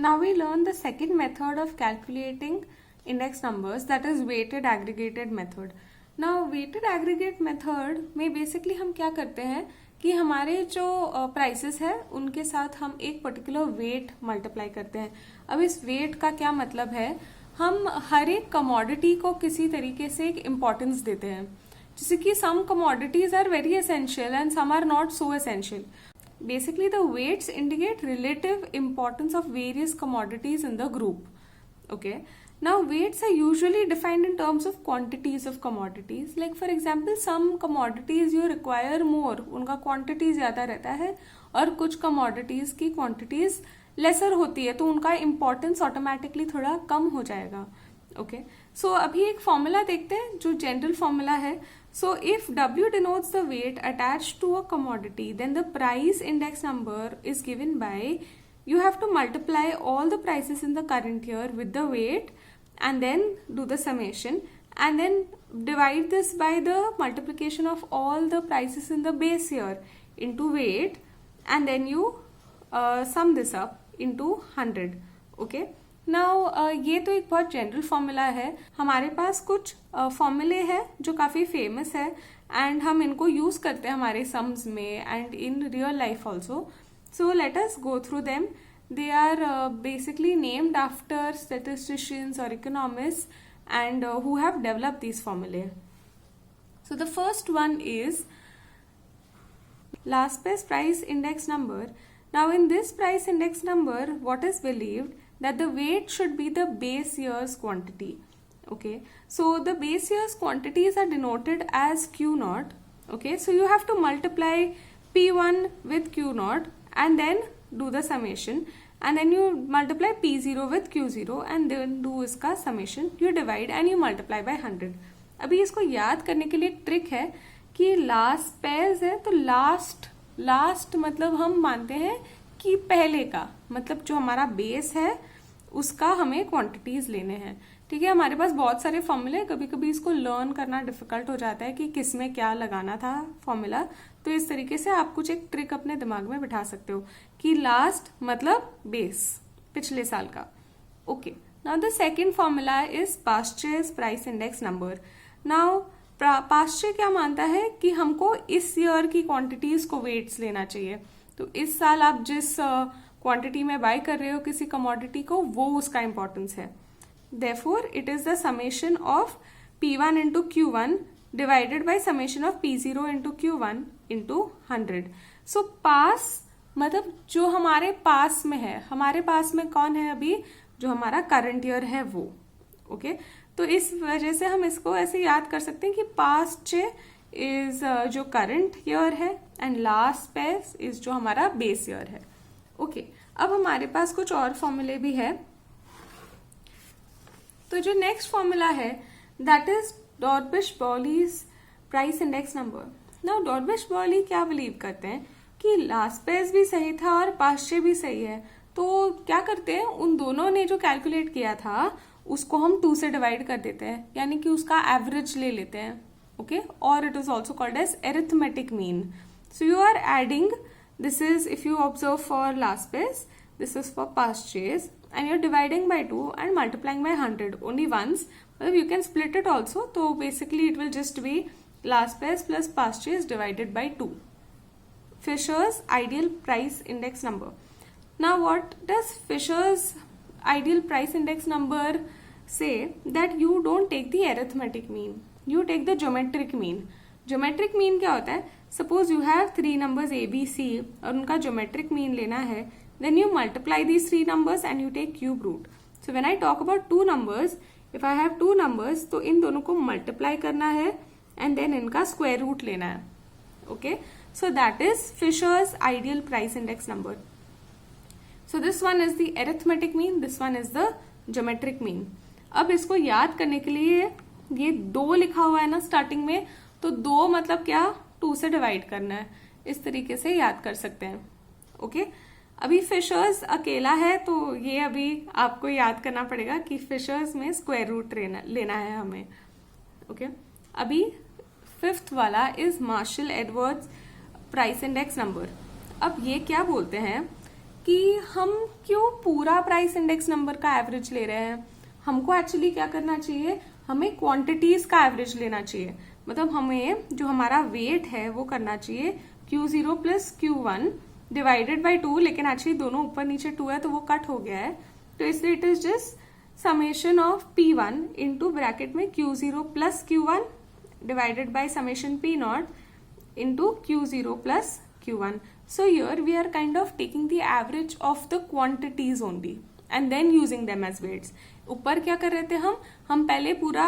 Now we learn the second method of calculating index numbers, that is weighted aggregated method. Now weighted aggregate method में basically हम क्या करते हैं कि हमारे जो प्राइसेस है उनके साथ हम एक पर्टिकुलर वेट मल्टीप्लाई करते हैं. अब इस वेट का क्या मतलब है, हम हर एक कमोडिटी को किसी तरीके से एक इम्पोर्टेंस देते हैं. जैसे कि some commodities are very essential and some are not so essential. Basically, the weights indicate relative importance of various commodities in the group. Okay. Now, weights are usually defined in terms of quantities of commodities. Like for example, some commodities you require more, उनका quantity ज़्यादा रहता है और कुछ commodities की quantities lesser होती है, तो उनका importance automatically थोड़ा कम हो जाएगा. Okay. So अभी एक formula देखते हैं जो general formula है. So if W denotes the weight attached to a commodity, then the price index number is given by, you have to multiply all the prices in the current year with the weight and then do the summation and then divide this by the multiplication of all the prices in the base year into weight and then you sum this up into 100. Okay. Now ये तो एक बहुत general formula है. हमारे पास कुछ फॉर्मूले हैं जो काफ़ी फेमस है एंड हम इनको यूज़ करते हैं हमारे सम्स में and in real life also. So let us go through them. They are basically named after statisticians और economist and who have developed this formulae. So the first one is last best price index number. Now in this price index number, what is believed that the weight should be the base year's quantity. Okay, so the base year's quantities are denoted as Q naught. Okay, so you have to multiply P1 with Q naught and then do the summation and then you multiply P0 with Q0 and then do इसका summation. You divide and you multiply by 100. अभी इसको याद करने के लिए एक trick है कि लास्ट पेज है तो लास्ट मतलब हम मानते हैं कि पहले का, मतलब जो हमारा बेस है उसका हमें क्वांटिटीज लेने हैं. ठीक है, हमारे पास बहुत सारे फॉर्मूले, कभी कभी इसको लर्न करना डिफिकल्ट हो जाता है कि किस में क्या लगाना था फॉर्मूला. तो इस तरीके से आप कुछ एक ट्रिक अपने दिमाग में बिठा सकते हो कि लास्ट मतलब बेस, पिछले साल का. Okay, now the second formula is Paasche's price index number. Now Paasche क्या मानता है कि हमको इस ईयर की क्वांटिटीज को वेट्स लेना चाहिए. तो इस साल आप जिस क्वांटिटी में बाय कर रहे हो किसी कमोडिटी को, वो उसका इंपॉर्टेंस है. Therefore it is the summation of P1 into Q1 divided by summation of P0 into Q1 into 100. सो पास मतलब जो हमारे पास में है, हमारे पास में कौन है अभी, जो हमारा करंट ईयर है वो. ओके, तो इस वजह से हम इसको ऐसे याद कर सकते हैं कि पास्ट इज जो करंट ईयर है एंड लास्ट पेज इज जो हमारा बेस ईयर है. ओके, अब हमारे पास कुछ और फॉर्मूले भी है. तो जो नेक्स्ट फॉर्मूला है that is Dorbish Bowley's price index number. Now Dorbish Bowley क्या बिलीव करते हैं कि लास्ट पेज भी सही था और पास्चे भी सही है. तो क्या करते हैं, उन दोनों ने जो कैलकुलेट किया था उसको हम 2 से डिवाइड कर देते हैं, यानी कि उसका एवरेज ले लेते हैं. ओके, और it is also called as arithmetic mean. So you are adding, this is if you observe for last base, this is for purchase and you're dividing by 2 and multiplying by 100 only once. Well, you can split it also, so basically it will just be last base plus purchase divided by 2. Fisher's ideal price index number. Now what does Fisher's ideal price index number say? That you don't take the arithmetic mean, you take the geometric mean. Geometric mean क्या होता है, suppose you have 3 numbers A B C और उनका geometric mean लेना है, then you multiply these 3 numbers and you take cube root. So when I talk about 2 numbers, if I have 2 numbers तो इन दोनों को मल्टीप्लाई करना है एंड देन इनका स्क्वायर रूट लेना है. Okay, so that is Fisher's ideal price index number. So this one is the arithmetic mean, this one is the geometric mean. अब इसको याद करने के लिए ये 2 लिखा हुआ है ना स्टार्टिंग में, तो 2 मतलब क्या, 2 से डिवाइड करना है. इस तरीके से याद कर सकते हैं. ओके, अभी फिशर्स अकेला है तो ये अभी आपको याद करना पड़ेगा कि फिशर्स में स्क्वायर रूट लेना है हमें. ओके, अभी 5th वाला is Marshall Edwards price index number. अब ये क्या बोलते हैं कि हम क्यों पूरा प्राइस इंडेक्स नंबर का एवरेज ले रहे हैं। हमको एक्चुअली क्या करना चाहिए, हमें क्वांटिटीज का एवरेज लेना चाहिए। मतलब हमें जो हमारा वेट है वो करना चाहिए Q0 plus Q1 divided by 2, लेकिन एक्चुअली दोनों ऊपर नीचे 2 है तो वो कट हो गया है, तो इसलिए it is just summation of P1 into bracket में Q0 plus Q1 divided by summation P naught into Q0 plus Q1. So here we are kind of taking the average of the quantities only and then using them as weights. ऊपर क्या कर रहे थे हम पहले पूरा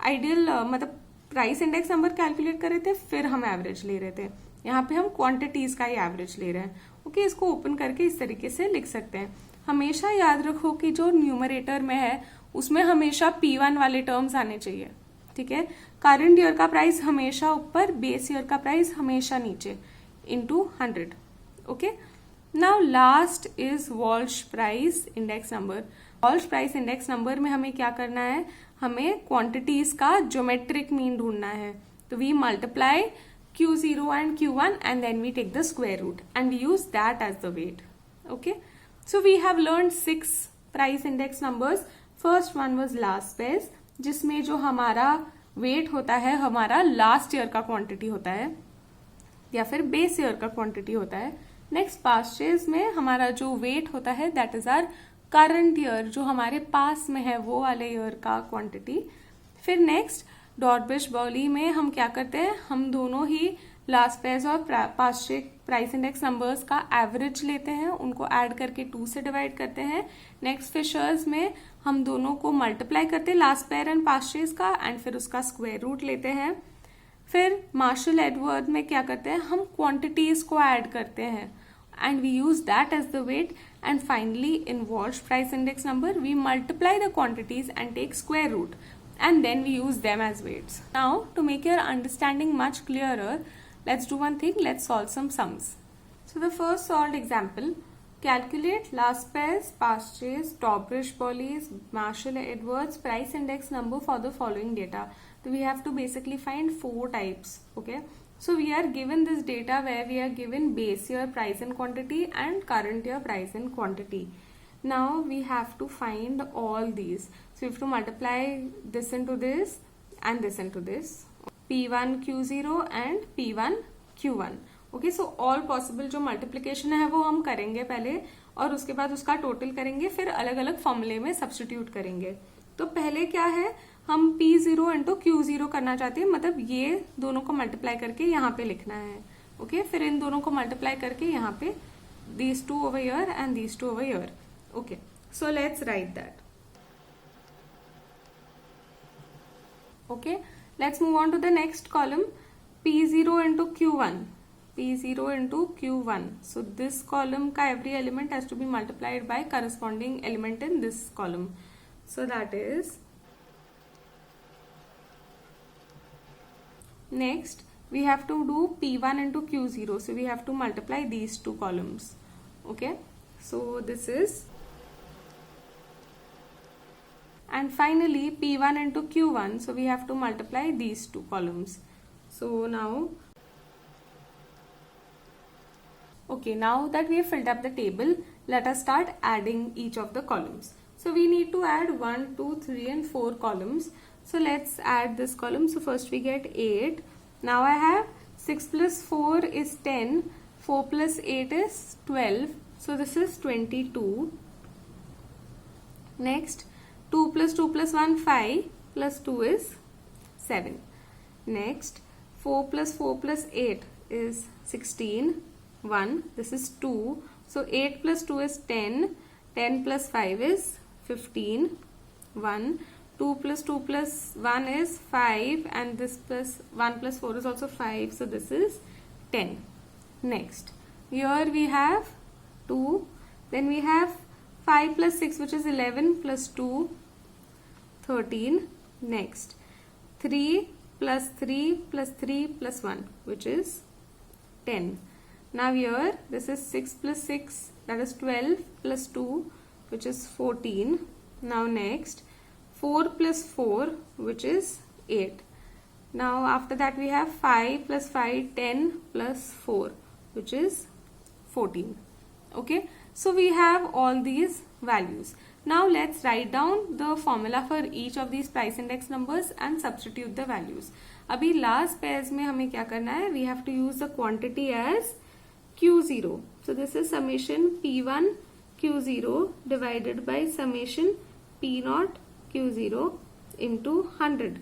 ideal मतलब price index number calculate कर रहे थे, फिर हम एवरेज ले रहे थे। यहाँ पे हम क्वांटिटीज का ही एवरेज ले रहे हैं। ओके, इसको ओपन करके इस तरीके से लिख सकते हैं। हमेशा याद रखो कि जो न्यूमरेटर में है उसमें हमेशा P1 वाले टर्म्स आने चाहिए, ठीक है। करंट ईयर का प्राइस हमेशा ऊपर, बेस ईयर का प्राइस हमेशा नीचे, into 100। Okay, now last is Walsh price index number. Walsh price index number में हमें क्या करना है, हमें क्वांटिटीज का ज्योमेट्रिक मीन ढूंढना है। तो we multiply Q0 and Q1 and then we take the square root and we use that as the weight. Okay, so we have learned 6 price index numbers. First one was last best, जिसमें जो हमारा wait होता है हमारा last year का quantity होता है या फिर बेस ईयर का क्वांटिटी होता है। नेक्स्ट पास्ट में हमारा जो वेट होता है that is our current year, जो हमारे पास में है वो वाले ईयर का क्वांटिटी। फिर नेक्स्ट डॉर्बिश बॉली में हम क्या करते हैं, हम दोनों ही लास्ट पेज और पास्ट प्राइस इंडेक्स नंबर्स का एवरेज लेते हैं, उनको ऐड करके 2 से डिवाइड करते हैं। नेक्स्ट फिशर्स में हम दोनों को मल्टीप्लाई करते हैं, लास्ट पेयर एंड पास्ट का, एंड फिर उसका स्क्वायर रूट लेते हैं। फिर मार्शल एडवर्ड में क्या करते हैं, हम क्वांटिटीज को ऐड करते हैं and we use that as the weight. And finally in Walsh price index number we multiply the quantities and take square root and then we use them as weights. Now to make your understanding much clearer, let's do one thing, let's solve some sums. So the first solved example, calculate last pairs, past chase, Dobrish Bollies, Marshall Edwards price index number for the following data. So we have to basically find 4 types. Okay, so we are given this data where we are given base year price and quantity and current year price and quantity. Now we have to find all these. So we have to multiply this into this and this into this. P1 Q0 and P1 Q1. Okay, so all possible जो multiplication है वो हम करेंगे पहले और उसके बाद उसका टोटल करेंगे, फिर अलग अलग फॉर्मूले में सब्सटीट्यूट करेंगे। तो पहले क्या है, हम P0 इंटू Q0 करना चाहते हैं, मतलब ये दोनों को मल्टीप्लाई करके यहाँ पे लिखना है। ओके, फिर इन दोनों को मल्टीप्लाई करके यहाँ पे these 2 over here and these 2 over here. Okay, so let's write that. Okay, let's move on to the next column, P0 into Q1. P0 into Q1. So this column ka every element has to be multiplied by corresponding element in this column. So that is, next we have to do P1 into Q0. So we have to multiply these 2 columns. Okay, so this is, and finally P1 into Q1, so we have to multiply these 2 columns. So now, okay, now that we have filled up the table, let us start adding each of the columns. So we need to add 1, 2, 3 and 4 columns. So let's add this column. So first we get 8. Now I have 6 plus 4 is 10, 4 plus 8 is 12, so this is 22. Next 2 plus 2 plus 1 5 plus 2 is 7. Next 4 plus 4 plus 8 is 16, 1, this is 2, so 8 plus 2 is 10, 10 plus 5 is 15, 1, 2 plus 2 plus 1 is 5 and this plus 1 plus 4 is also 5, so this is 10. Next here we have 2, then we have 5 plus 6 which is 11 plus 2 13. Next 3 plus 3 plus 3 plus 1 which is 10. Now here this is 6 plus 6, that is 12 plus 2 which is 14. Now next 4 plus 4 which is 8. Now after that we have 5 plus 5 10 plus 4 which is 14. Okay, so we have all these values. Now let's write down the formula for each of these price index numbers and substitute the values. अभी last pairs में हमें क्या करना है? We have to use the quantity as Q0. So this is summation P1 Q0 divided by summation P0 Q0 into 100.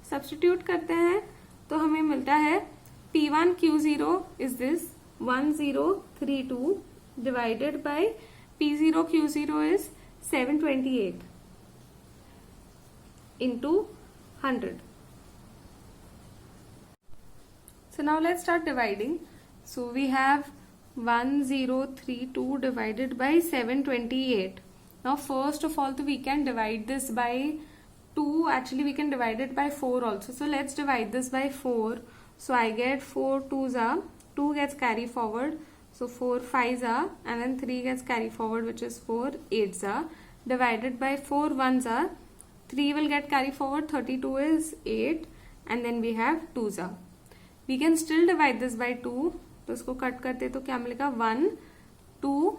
Substitute करते हैं तो हमें मिलता है P1 Q0 is this 1032 divided by P0 Q0 is 728 into 100. So now let's start dividing. So we have 1032 divided by 728. Now first of all, we can divide this by 2. Actually, we can divide it by 4 also. So let's divide this by 4. So I get 4 2s are, 2 gets carry forward. So 4 5s are, and then 3 gets carry forward, which is 4 8s are. Divided by 4 1s are, 3 will get carry forward, 32 is 8, and then we have 2s are. We can still divide this by 2. तो इसको cut करते तो क्या मिलेगा 1 2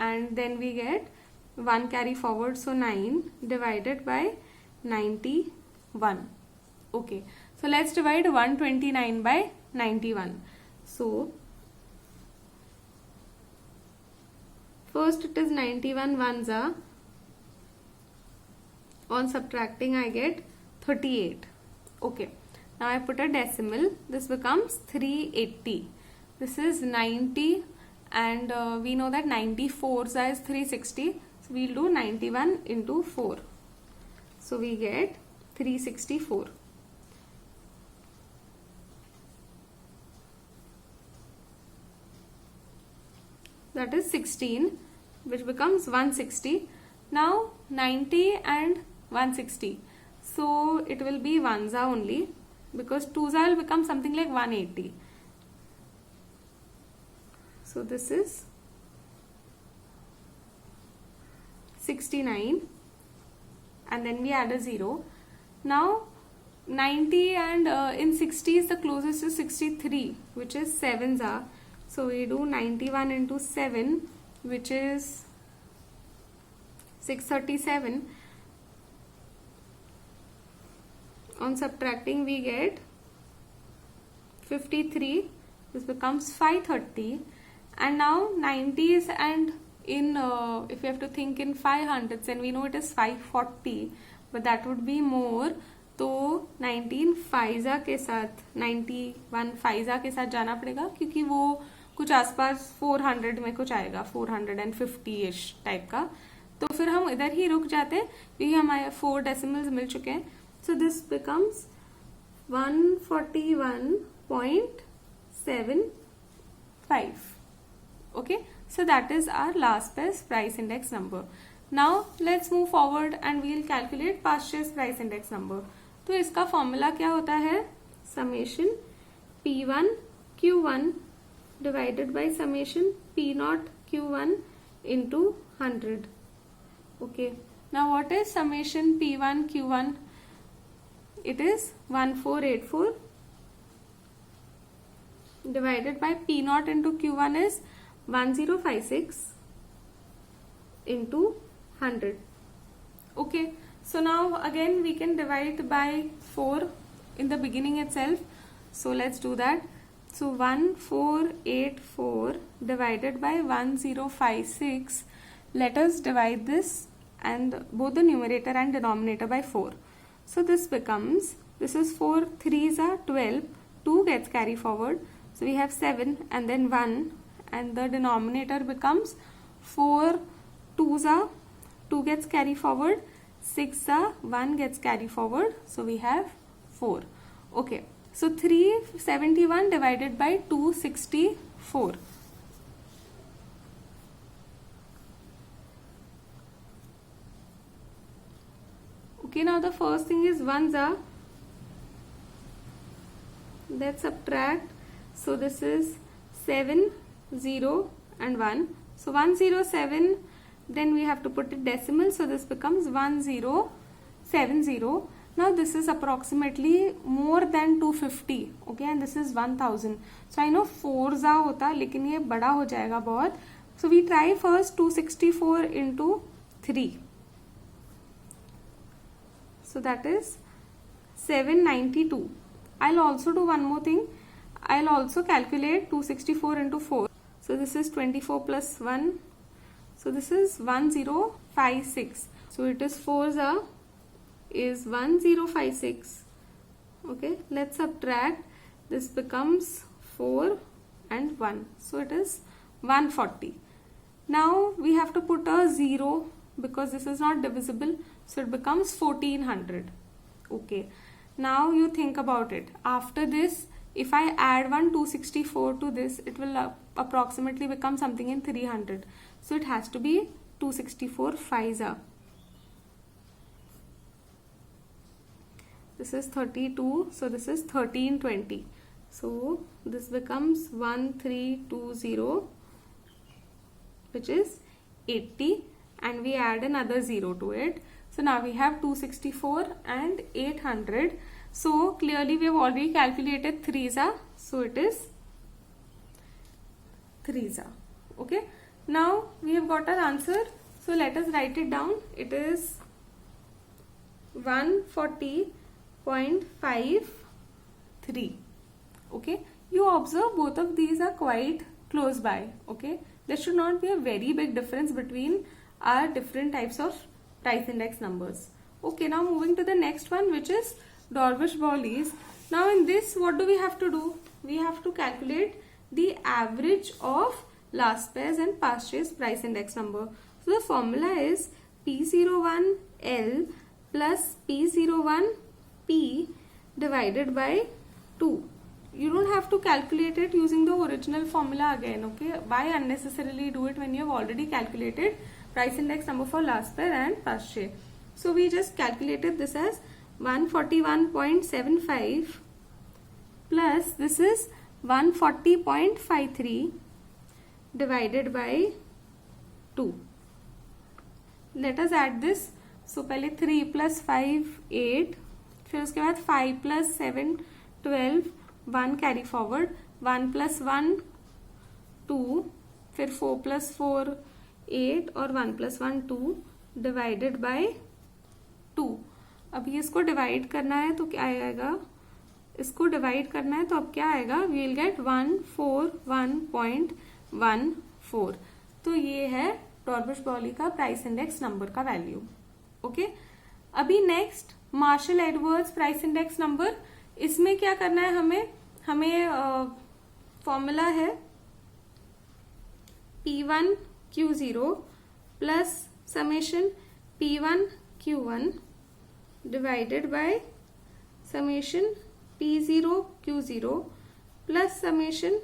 and then we get 1 carry forward, so 9 divided by 91. Okay, so let's divide 129 by 91. So first it is 91 ones are, on subtracting I get 38. Okay, now I put a decimal, this becomes 380. This is 90 and we know that 94 is 360. So we'll do 91 into 4. So we get 364. That is 16, which becomes 160. Now 90 and 160. So it will be 1s only, because 2s will become something like 180. So this is 69 and then we add a 0. Now 90 and in 60 is the closest to 63, which is 7s are. So we do 91 into 7, which is 637. On subtracting we get 53. This becomes 530. And now 90s and in if you have to think in 500s, then we know it is 540, but that would be more. तो 19 Pfizer के साथ 91 Pfizer के साथ जाना पड़ेगा, क्योंकि वो कुछ आसपास 400 में कुछ आएगा, 450-ish टाइप का. तो फिर हम इधर ही रुक जाते हैं क्योंकि हमारे 4 डेसिमल्स मिल चुके हैं. So this becomes 141.75. Okay, so that is our last best price index number. Now let's move forward and we'll calculate past year's price index number. तो इसका फॉर्मूला क्या होता है? Summation P1 Q1 divided by summation P0 Q1 into 100. Okay, now what is summation P1 Q1? It is 1484 divided by P0 into Q1 is 1056 into 100. Okay, so now again we can divide by 4 in the beginning itself. So let's do that. So 1484 divided by 1056. Let us divide this and both the numerator and denominator by 4. So this becomes, this is 4 3s are 12, 2 gets carry forward. So we have 7 and then 1, and the denominator becomes 4 2s are, 2 gets carry forward, 6 are, 1 gets carry forward. So we have 4. Okay, so 371 divided by 264. Okay, now the first thing is 1s are. Let's subtract. So this is 7, 0 and 1. So 107, then we have to put a decimal. So this becomes 1070. Now this is approximately more than 250. Okay, and this is 1000. So I know 4 जा होता, लेकिन ये बड़ा हो जाएगा बहुत. So we try first 264 into 3. So that is 792. I'll also do one more thing. I'll also calculate 264 into 4. So this is 24 plus 1. So this is 1056. So it is 4 is 1056. Okay, let's subtract. This becomes 4 and 1. So it is 140. Now we have to put a 0 because this is not divisible. So it becomes 1400. Okay. Now you think about it. After this, if I add 264 to this, it will approximately become something in 300. So it has to be 264 5s. This is 32. So this is 1320. So this becomes 1320, which is 80, and we add another 0 to it. So now we have 264 and 800. So clearly we have already calculated 3s. So it is 3s. Okay. Now we have got our answer. So let us write it down. It is 140.53. Okay. You observe both of these are quite close by. Okay. There should not be a very big difference between our different types of price index numbers. Okay, now moving to the next one, which is Dorbush-Bowley's. Now in this, what do we have to do? We have to calculate the average of last pairs and past year's price index number. So the formula is P01L plus P01P divided by 2. You don't have to calculate it using the original formula again. Okay, why unnecessarily do it when you have already calculated price index number for last pair and past year? So we just calculated this as 141.75 plus this is 140.53 divided by 2. Let us add this. So पहले 3 plus 5 8, फिर उसके बाद 5 plus 7 12, 1 carry forward, 1 plus 1 2, फिर 4 plus 4 8 और 1 plus 1 2 divided by 2. अभी इसको divide करना है तो क्या आएगा? इसको डिवाइड करना है तो अब क्या आएगा? We will get 141.14. तो ये है डॉर्बुश-बॉली का प्राइस इंडेक्स नंबर का वैल्यू. ओके. अभी next Marshall Edwards price index number. इसमें क्या करना है हमें फॉर्मूला है P1Q0 plus summation P1Q1 divided by summation P0Q0 plus summation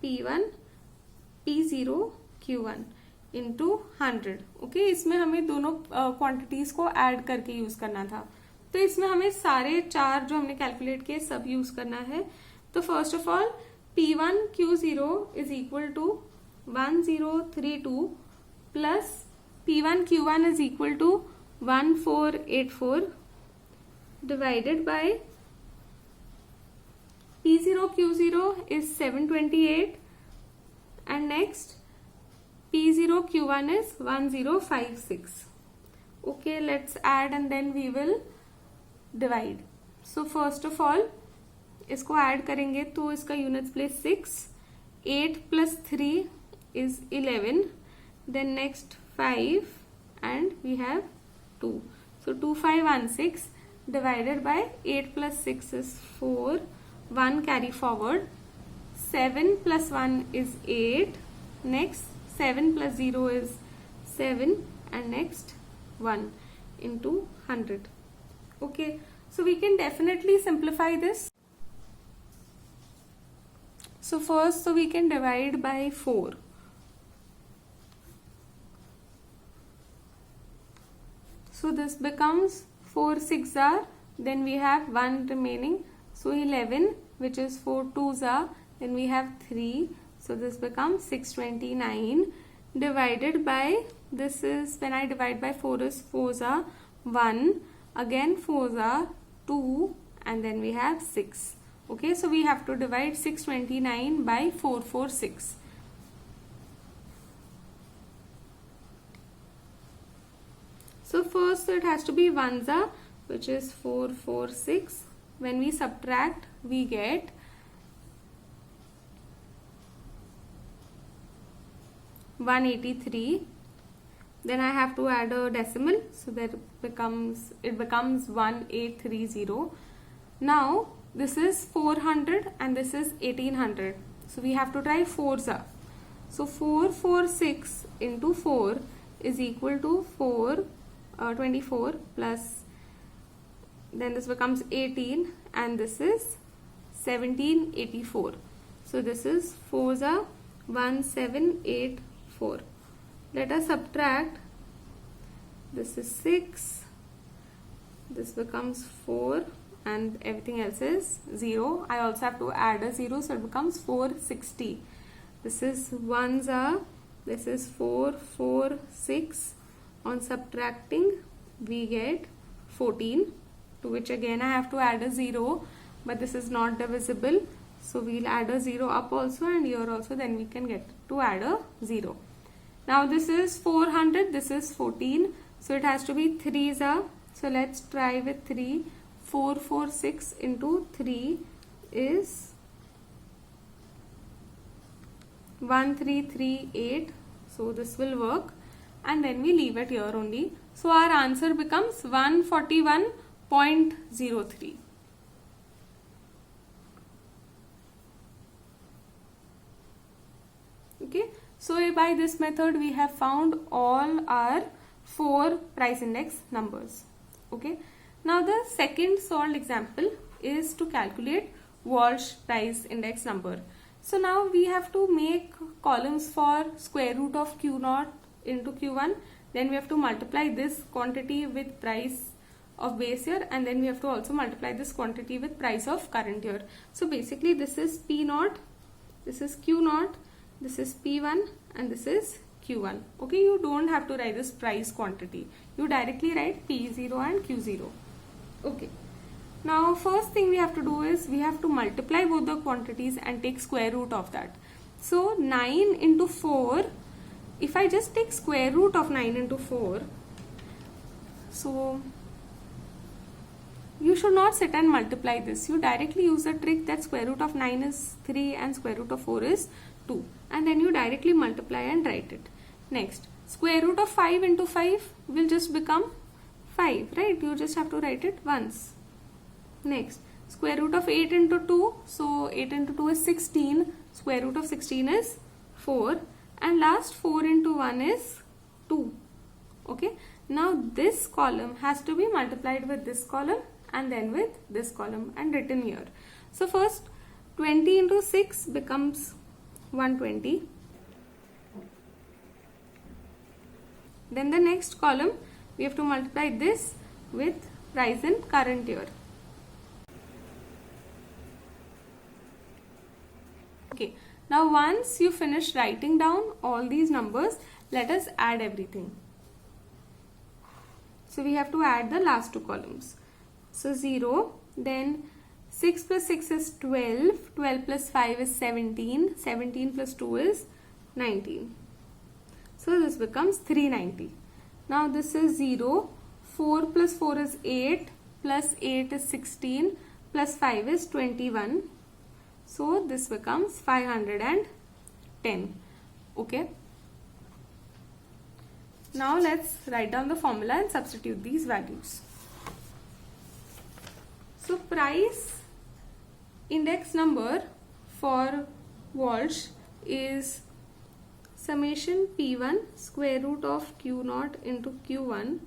P0Q1 into 100. Okay, इसमें हमें दोनों क्वांटिटीज को ऐड करके यूज करना था. तो इसमें हमें सारे चार जो हमने कैलकुलेट किए सब यूज करना है. तो first of all P1Q0 is equal to 1032 plus P1Q1 is equal to 1484 divided by P0Q0 is 728 and next P0Q1 is 1056. Okay, let's add and then we will divide. So first of all इसको add करेंगे तो इसका units place 6, 8 plus 3 is 11, then next 5 and we have 2. So 2516 divided by 8 plus 6 is 4, 1 carry forward, 7 plus 1 is 8, next 7 plus 0 is 7 and next 1 into 100. Okay, so we can definitely simplify this. So first, we can divide by 4. So this becomes 4 6 are, then we have 1 remaining. So 11, which is 4 2s are, then we have 3. So this becomes 629 divided by, this is when I divide by 4 is 4s are 1, again 4s are 2 and then we have 6. Okay, so we have to divide 629 by 446. So first it has to be 1s, which is 446. When we subtract, we get 183. Then I have to add a decimal, so that it becomes 1830. Now this is 400 and this is 1800. So we have to try 4s. So 446 into 4 is equal to 24 plus, then this becomes 18 and this is 1784. So this is 4s 1784. Let us subtract. This is 6, this becomes 4 and everything else is 0. I also have to add a 0, so it becomes 460. This is 1s, this is 446. On subtracting, we get 14, to which again I have to add a 0, but this is not divisible, so we'll add a 0 up also and here also, then we can get to add a 0. Now this is 400, this is 14, so it has to be 3s. So let's try with 3. 446 into 3 is 1338. So this will work, and then we leave it here only. So our answer becomes 141.03. Okay, so by this method we have found all our 4 price index numbers. Okay, now the second solved example is to calculate Walsh price index number. So now we have to make columns for square root of Q0 into Q1. Then we have to multiply this quantity with price of base year, and then we have to also multiply this quantity with price of current year. So basically this is P0, this is Q0, this is P1 and this is Q1. Okay, you don't have to write this price quantity. You directly write P0 and Q0. Okay. Now first thing we have to do is we have to multiply both the quantities and take square root of that. So 9 into 4, if I just take square root of 9 into 4, so you should not sit and multiply this. You directly use the trick that square root of 9 is 3 and square root of 4 is 2, and then you directly multiply and write it. Next, square root of 5 into 5 will just become 5, right? You just have to write it once. Next, square root of 8 into 2, so 8 into 2 is 16, square root of 16 is 4, and last 4 into 1 is 2. Okay, now this column has to be multiplied with this column and then with this column and written here. So first 20 into 6 becomes 120. Then the next column we have to multiply this with price in current year. Okay, now once you finish writing down all these numbers, let us add everything. So we have to add the last two columns. So 0, then 6 plus 6 is 12, 12 plus 5 is 17, 17 plus 2 is 19. So this becomes 390. Now this is 0, 4 plus 4 is 8, plus 8 is 16, plus 5 is 21. So this becomes 510. Okay. Now let's write down the formula and substitute these values. So price index number for Walsh is summation P1 square root of Q0 into Q1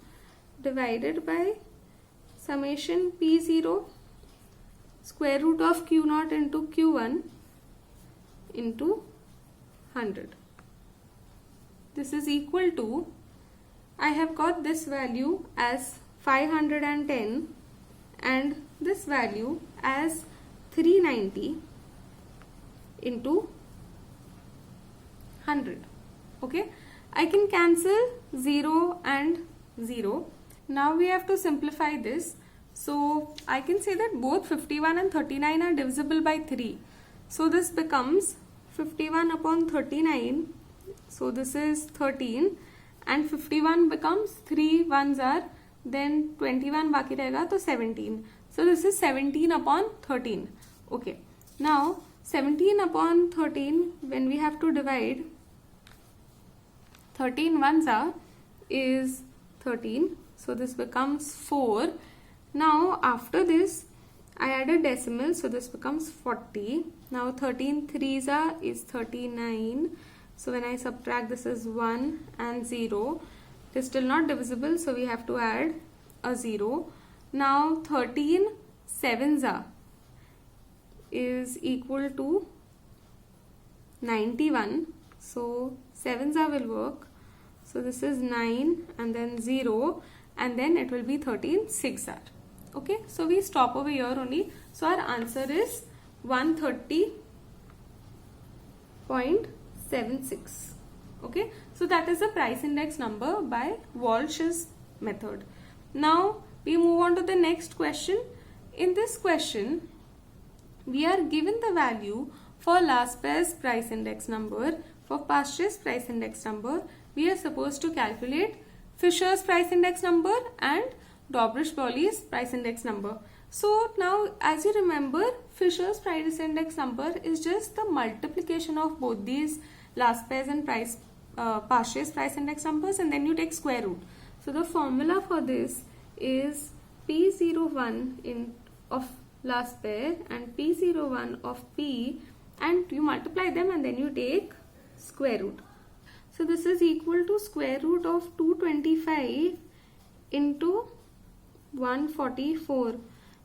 divided by summation P0 square root of Q0 into Q1 into 100. This is equal to, I have got this value as 510 and this value as 390 into 100. Okay, I can cancel 0 and 0. Now we have to simplify this. So I can say that both 51 and 39 are divisible by 3. So this becomes 51 upon 39. So this is 13, and 51 becomes 3 ones are, then 21 बाकी रहेगा तो 17. So this is 17 upon 13. Okay. Now 17 upon 13, when we have to divide, 13 ones are is 13. So this becomes 4. Now after this, I add a decimal, so this becomes 40. Now 13 threes are is 39. So when I subtract, this is 1 and 0. It is still not divisible, so we have to add a 0. Now 13 sevens are is equal to 91. So sevens are will work. So this is 9 and then 0, and then it will be 13 6 are. Okay, so we stop over here only. So our answer is 130.76. Okay, so that is the price index number by Walsh's method. Now we move on to the next question. In this question, we are given the value for Lasper's price index number, for Pasteur's price index number. We are supposed to calculate Fisher's price index number and Dobrish-Bowley's price index number. So now, as you remember, Fisher's price index number is just the multiplication of both these Lasper's and Pasteur's price index numbers, and then you take square root. So the formula for this is P01 of Lasper and P01 of P, and you multiply them and then you take square root. So this is equal to square root of 225 into 144.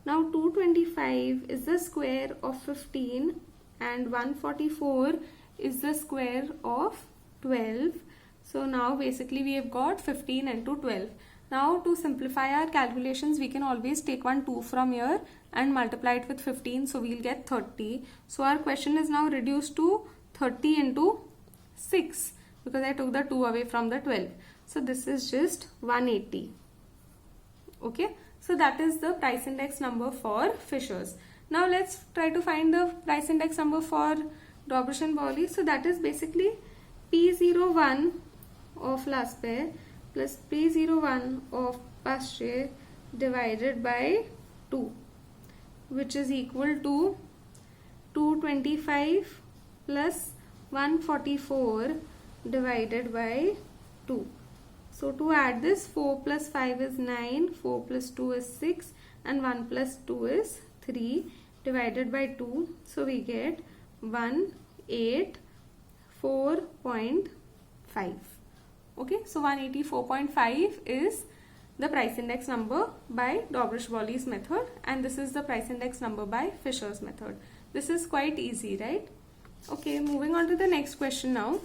Now 225 is the square of 15 and 144 is the square of 12. So now basically we have got 15 into 12. Now to simplify our calculations, we can always take one 2 from here and multiply it with 15. So we'll get 30. So our question is now reduced to 30 into 6 because I took the 2 away from the 12. So this is just 180. Okay. So that is the price index number for Fisher's. Now let's try to find the price index number for Dobrish and Bowley. So that is basically P01 of Lasper plus P01 of Pasteur divided by 2, which is equal to 225 plus 144 divided by 2. So to add this, 4 plus 5 is 9, 4 plus 2 is 6 and 1 plus 2 is 3 divided by 2. So we get 184.5. Okay, so 184.5 is the price index number by Dobrish-Bowley's method, and this is the price index number by Fisher's method. This is quite easy, right? Okay, moving on to the next question now.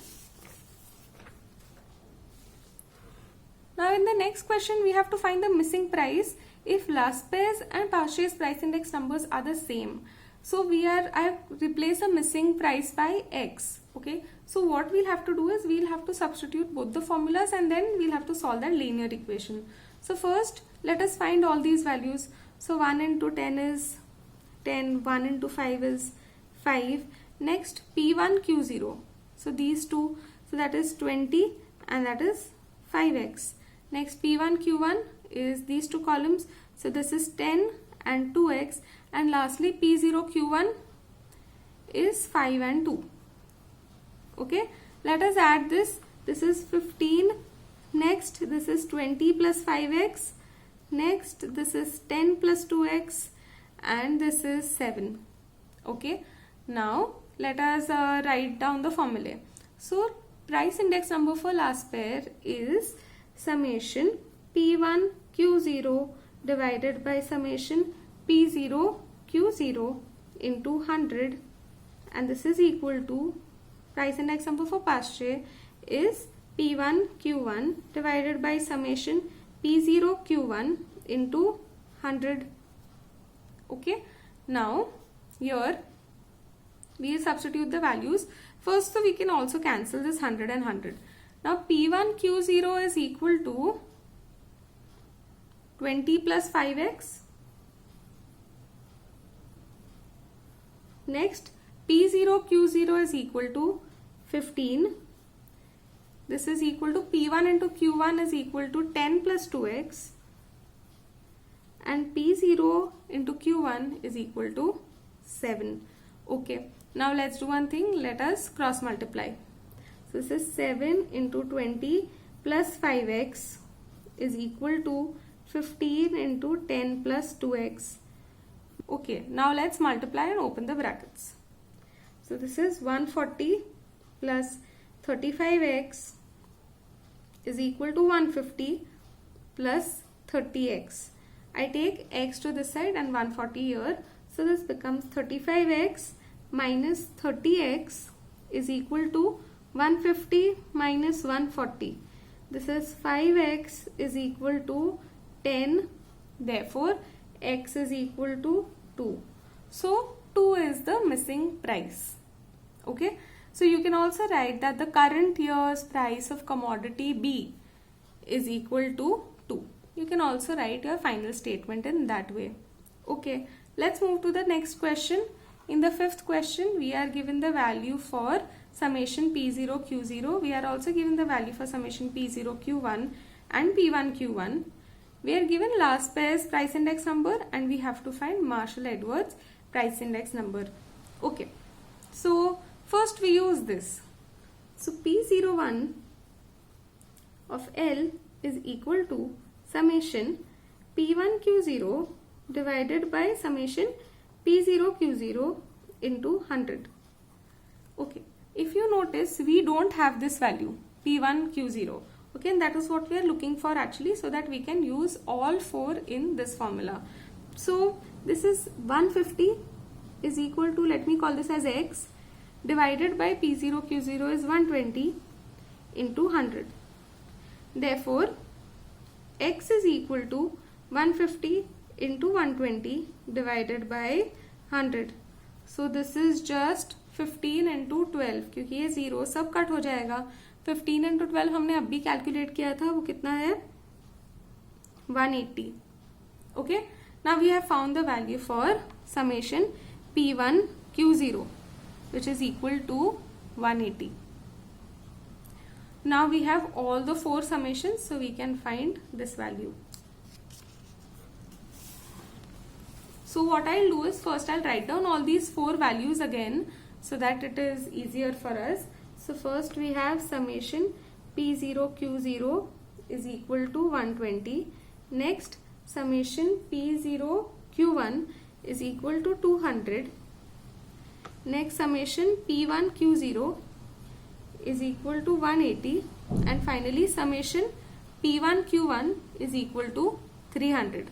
Now in the next question, we have to find the missing price if Lasper's and Pasteur's price index numbers are the same. So I have replaced the missing price by X. Okay. So what we'll have to do is we'll have to substitute both the formulas and then we'll have to solve that linear equation. So first, let us find all these values. So 1 into 10 is 10, 1 into 5 is 5. Next, P1, Q0. So these two, so that is 20 and that is 5x. Next, P1, Q1 is these two columns. So this is 10 and 2x. And lastly, P0, Q1 is 5 and 2. Okay, let us add this. This is 15. Next, this is 20 plus 5x. Next, this is 10 plus 2x. And this is 7. Okay, now let us write down the formula. So, price index number for Lasper is summation P1 Q0 divided by summation P0 Q0 into 100, and this is equal to price index number for Pasteur is P1 Q1 divided by summation P0 Q1 into 100. Okay, now here we will substitute the values. First, so we can also cancel this 100 and 100. Now P1 Q0 is equal to 20 plus 5x. Next, P0 Q0 is equal to 15. this is equal to P1 into Q1 is equal to 10 plus 2x, and P0 into Q1 is equal to 7. Okay, now let's do one thing. Let us cross multiply. So this is 7 into 20 plus 5x is equal to 15 into 10 plus 2x. Okay, now let's multiply and open the brackets. So this is 140 plus 35x is equal to 150 plus 30x. I take x to this side and 140 here. So this becomes 35x minus 30x is equal to 150 minus 140. This is 5x is equal to 10. Therefore, x is equal to 2. So 2 is the missing price. Okay. So you can also write that the current year's price of commodity B is equal to 2. You can also write your final statement in that way. Okay, let's move to the next question. In the fifth question, we are given the value for summation P0 Q0. We are also given the value for summation P0 Q1 and P1 Q1. We are given last pair's price index number and we have to find Marshall-Edwards price index number. Okay, so first we use this. So P01 of L is equal to summation P1 Q0 divided by summation P0 Q0 into 100. Okay, if you notice, we don't have this value P1 Q0. Okay, and that is what we are looking for actually, so that we can use all four in this formula. So this is 150 is equal to, let me call this as x, divided by P0 Q0 is 120 into 100. Therefore, x is equal to 150 into 120 divided by 100. So this is just 15 into 12, क्योंकि ये 0 सब cut हो जाएगा. 15 into 12 हमने अभी calculate किया था, वो कितना है 180. Okay, now we have found the value for summation P1 Q0, which is equal to 180. Now we have all the four summations, so we can find this value. So what I'll do is, first I'll write down all these four values again so that it is easier for us. So first we have summation P0 Q0 is equal to 120. Next, summation P0 Q1 is equal to 200. Next, summation P1 Q0 is equal to 180, and finally summation P1 Q1 is equal to 300.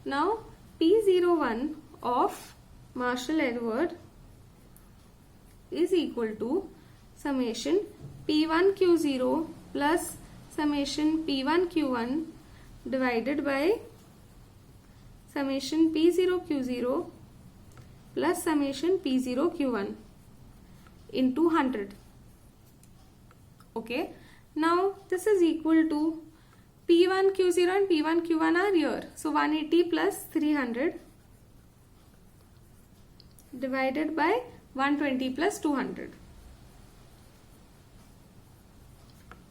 Now P01 of Marshall-Edwards is equal to summation P1 Q0 plus summation P1 Q1 divided by summation P0 Q0 plus summation P0 Q1 into 100. Okay, now this is equal to P1 Q0 and P1 Q1 are here. So 180 plus 300 divided by 120 plus 200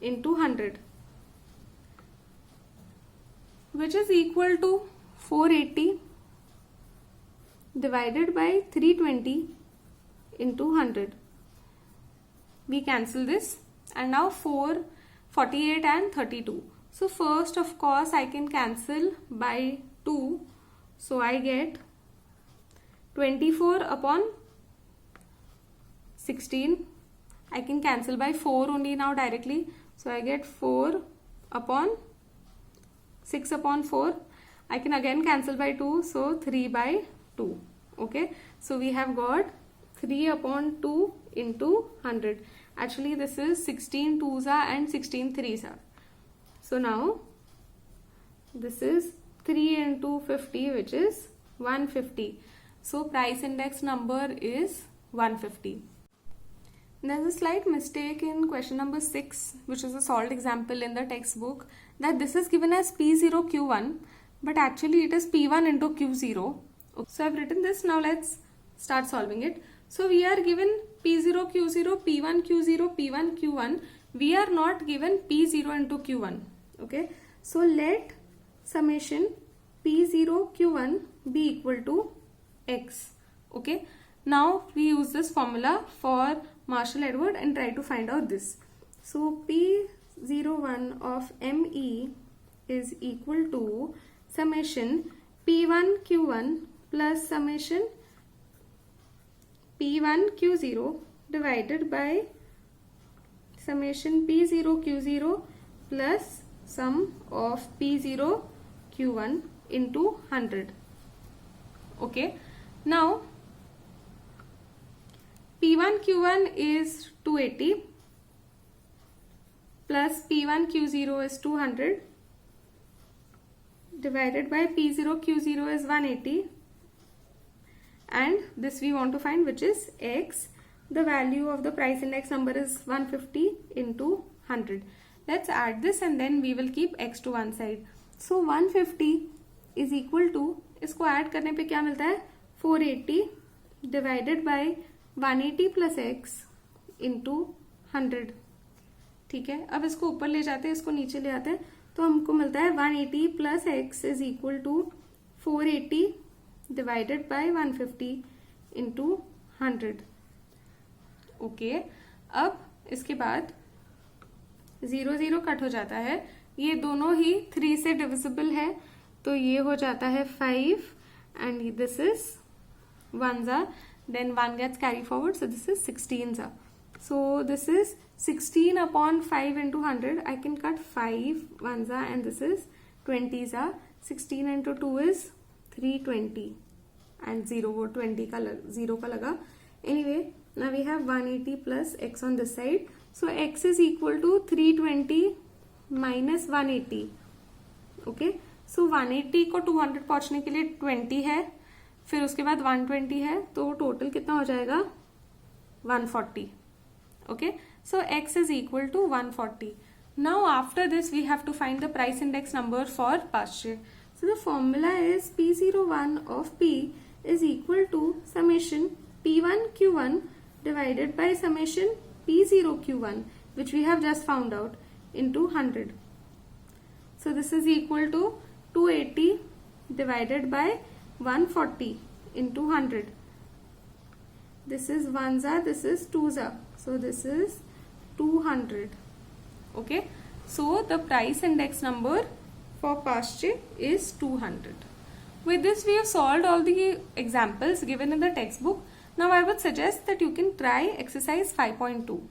into 100, which is equal to 480 divided by 320 into 100. We cancel this, and now 4, 48 and 32. So first, of course, I can cancel by 2. So I get 24 upon 16. I can cancel by 4 only now directly. So I get 4 upon 6 upon 4. I can again cancel by 2. So 3 by 2. Okay. So we have got 3 upon 2 into 100. Actually, this is 16 2s and 16 3s. So now this is 3 into 50, which is 150. So price index number is 150. There's a slight mistake in question number 6, which is a solved example in the textbook, that this is given as P0 Q1, but actually it is P1 into Q0. So I've written this. Now let's start solving it. So we are given P0 Q0, P1 Q0, P1 Q1. We are not given P0 into Q1. Okay, so let summation P0 Q1 be equal to X. Okay, now we use this formula for Marshall-Edwards and try to find out this. So P01 of ME is equal to summation P1 Q1 plus summation P1 Q0 divided by summation P0 Q0 plus sum of P0 Q1 into 100. Okay, now P1 Q1 is 280 plus P1 Q0 is 200 divided by P0 Q0 is 180, and this we want to find, which is X. The value of the price index number is 150 into 100. Let's add this and then we will keep X to one side. So 150 is equal to, इसको add करने पे क्या मिलता है, 480 divided by 180 plus X into 100. ठीक है, अब इसको ऊपर ले जाते हैं, इसको नीचे ले आते हैं, तो हमको मिलता है 180 plus X is equal to 480 divided by 150 into 100. Okay, अब इसके बाद 0 0 कट हो जाता है, ये दोनों ही 3 से डिविजिबल है, तो ये हो जाता है 5 and this is 1s are, then 1 gets carry forward, so this is 16s are. So this is 16 upon 5 into 100. I can cut 5 1s are and this is 20s are. 16 into 2 is 320 and 0 वो 20 का 0 का लगा. Anyway, now we have 180 plus X on this side. So X is equal to 320 minus 180. Okay, so 180 को 200 पहुंचने के लिए 20 है, फिर उसके बाद 120 है, तो टोटल कितना हो जाएगा 140. Okay, so X is equal to 140. Now after this we have to find the price index number for past year. So the formula is P01 of P is equal to summation P1 Q1 divided by summation P0 Q1, which we have just found out, into 100. So this is equal to 280 divided by 140 into 100. This is 1s are, this is 2s are. So this is 200. Okay, so the price index number for past year is 200. With this we have solved all the examples given in the textbook. Now I would suggest that you can try exercise 5.2.